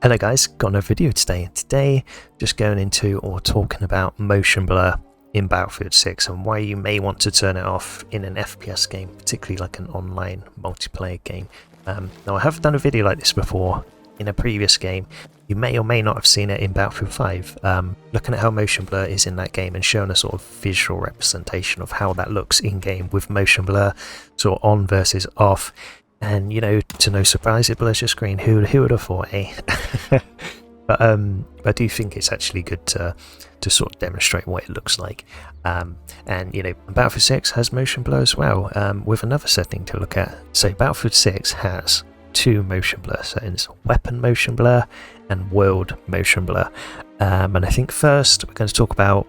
Hello guys, got another video today. Today, just going into or talking about motion blur in Battlefield 6 and why you may want to turn it off in an FPS game, particularly like an online multiplayer game. Now I have done a video like this before in a previous game. You may or may not have seen it in Battlefield 5, looking at how motion blur is in that game and showing a sort of visual representation of how that looks in game with motion blur sort of on versus off. And you know, to no surprise, it blurs your screen. Who would have thought, eh? But I do think it's actually good to sort of demonstrate what it looks like. And you know, Battlefield 6 has motion blur as well, with another setting to look at. So Battlefield 6 has two motion blur settings: weapon motion blur and world motion blur. And I think first we're going to talk about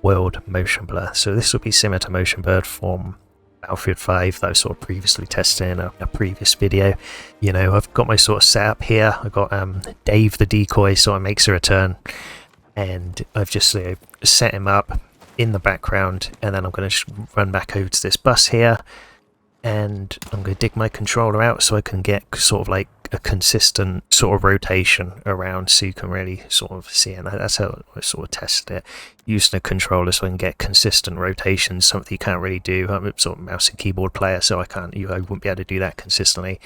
world motion blur. So this will be similar to motion blur from Battlefield 5 that I sort of previously tested in a previous video. You know, I've got my sort of setup here. I've got Dave the decoy sort of makes a return, and I've just set him up in the background, and then I'm going to run back over to this bus here, and I'm going to dig my controller out so I can get sort of like a consistent sort of rotation around, so you can really sort of see it. And that's how I sort of tested it, using a controller so I can get consistent rotations, something you can't really do. I'm a sort of mouse and keyboard player, so I wouldn't be able to do that consistently,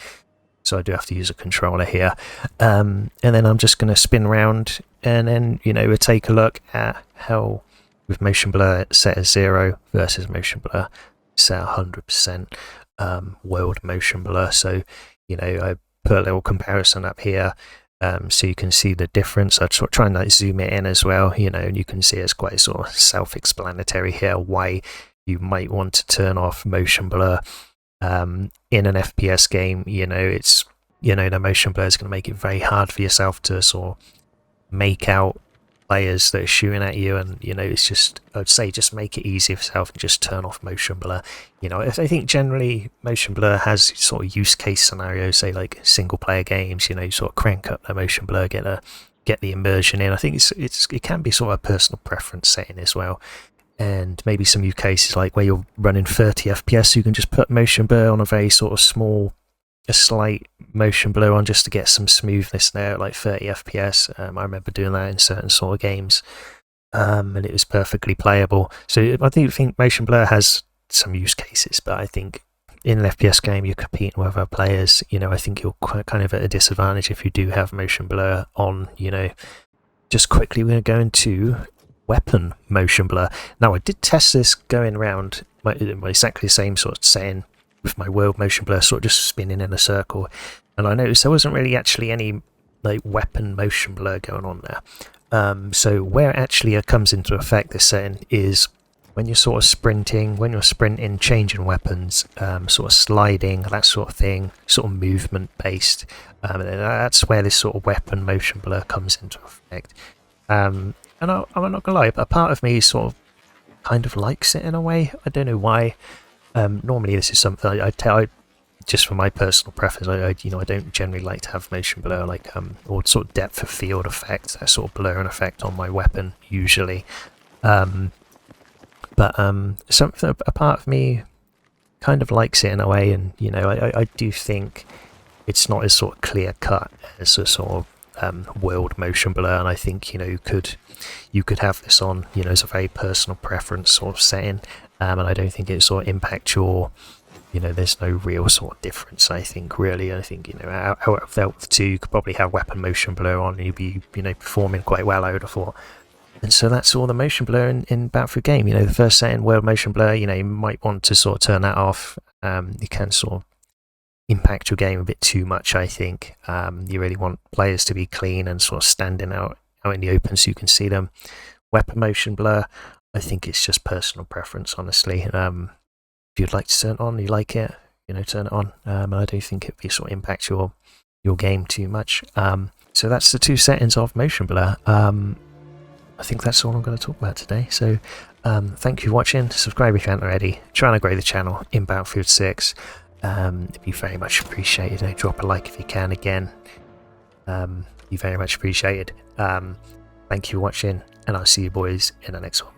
so I do have to use a controller here. And then I'm just going to spin around, and then, you know, we'll take a look at how with motion blur set as 0 versus motion blur set 100% world motion blur. So, you know, I put a little comparison up here, so you can see the difference. I'd sort of try and like zoom it in as well, you know, and you can see it's quite sort of self-explanatory here why you might want to turn off motion blur in an FPS game. You know, it's, you know, the motion blur is going to make it very hard for yourself to sort of make out players that are shooting at you, and you know, it's just, I'd say just make it easy for yourself and just turn off motion blur. You know, I think generally motion blur has sort of use case scenarios, say like single player games, you know, you sort of crank up the motion blur, get the immersion in. I think it can be sort of a personal preference setting as well, and maybe some use cases like where you're running 30 FPS, you can just put motion blur on a very sort of a slight motion blur on just to get some smoothness there, like 30 FPS. I remember doing that in certain sort of games, and it was perfectly playable. So I do think motion blur has some use cases, but I think in an FPS game you're competing with other players. You know, I think you're kind of at a disadvantage if you do have motion blur on. You know, just quickly we're going to go into weapon motion blur. Now I did test this going around exactly the same sort of setting with my world motion blur, sort of just spinning in a circle, and I noticed there wasn't really actually any like weapon motion blur going on there. So where it actually comes into effect, this setting, is when you're sort of sprinting, changing weapons, sort of sliding, that sort of thing, sort of movement based. And that's where this sort of weapon motion blur comes into effect. And I'm not gonna lie, a part of me sort of kind of likes it in a way. I don't know why. Normally this is something I just for my personal preference. I don't generally like to have motion blur, like or sort of depth of field effect, that sort of blurring effect on my weapon usually. But something, a part of me kind of likes it in a way, and you know, I do think it's not as sort of clear cut as a sort of world motion blur, and I think, you know, you could have this on, you know, as a very personal preference sort of setting. And I don't think it sort of impacts your, you know, there's no real sort of difference, I think, really. I think, you know, out of the two, you could probably have weapon motion blur on and you'd be, you know, performing quite well, I would have thought. And so that's all the motion blur in Battlefield game. You know, the first setting, world motion blur, you know, you might want to sort of turn that off. You can sort of impact your game a bit too much, I think. You really want players to be clean and sort of standing out in the open so you can see them. Weapon motion blur, I think it's just personal preference, honestly. If you'd like to turn it on, you like it, you know, turn it on. I don't think it'd be sort of impact your game too much. So that's the two settings of motion blur. I think that's all I'm going to talk about today. So thank you for watching. Subscribe if you haven't already. Trying to grow the channel in Battlefield 6. It'd be very much appreciated. You know, drop a like if you can again. Be very much appreciated. Thank you for watching, and I'll see you boys in the next one.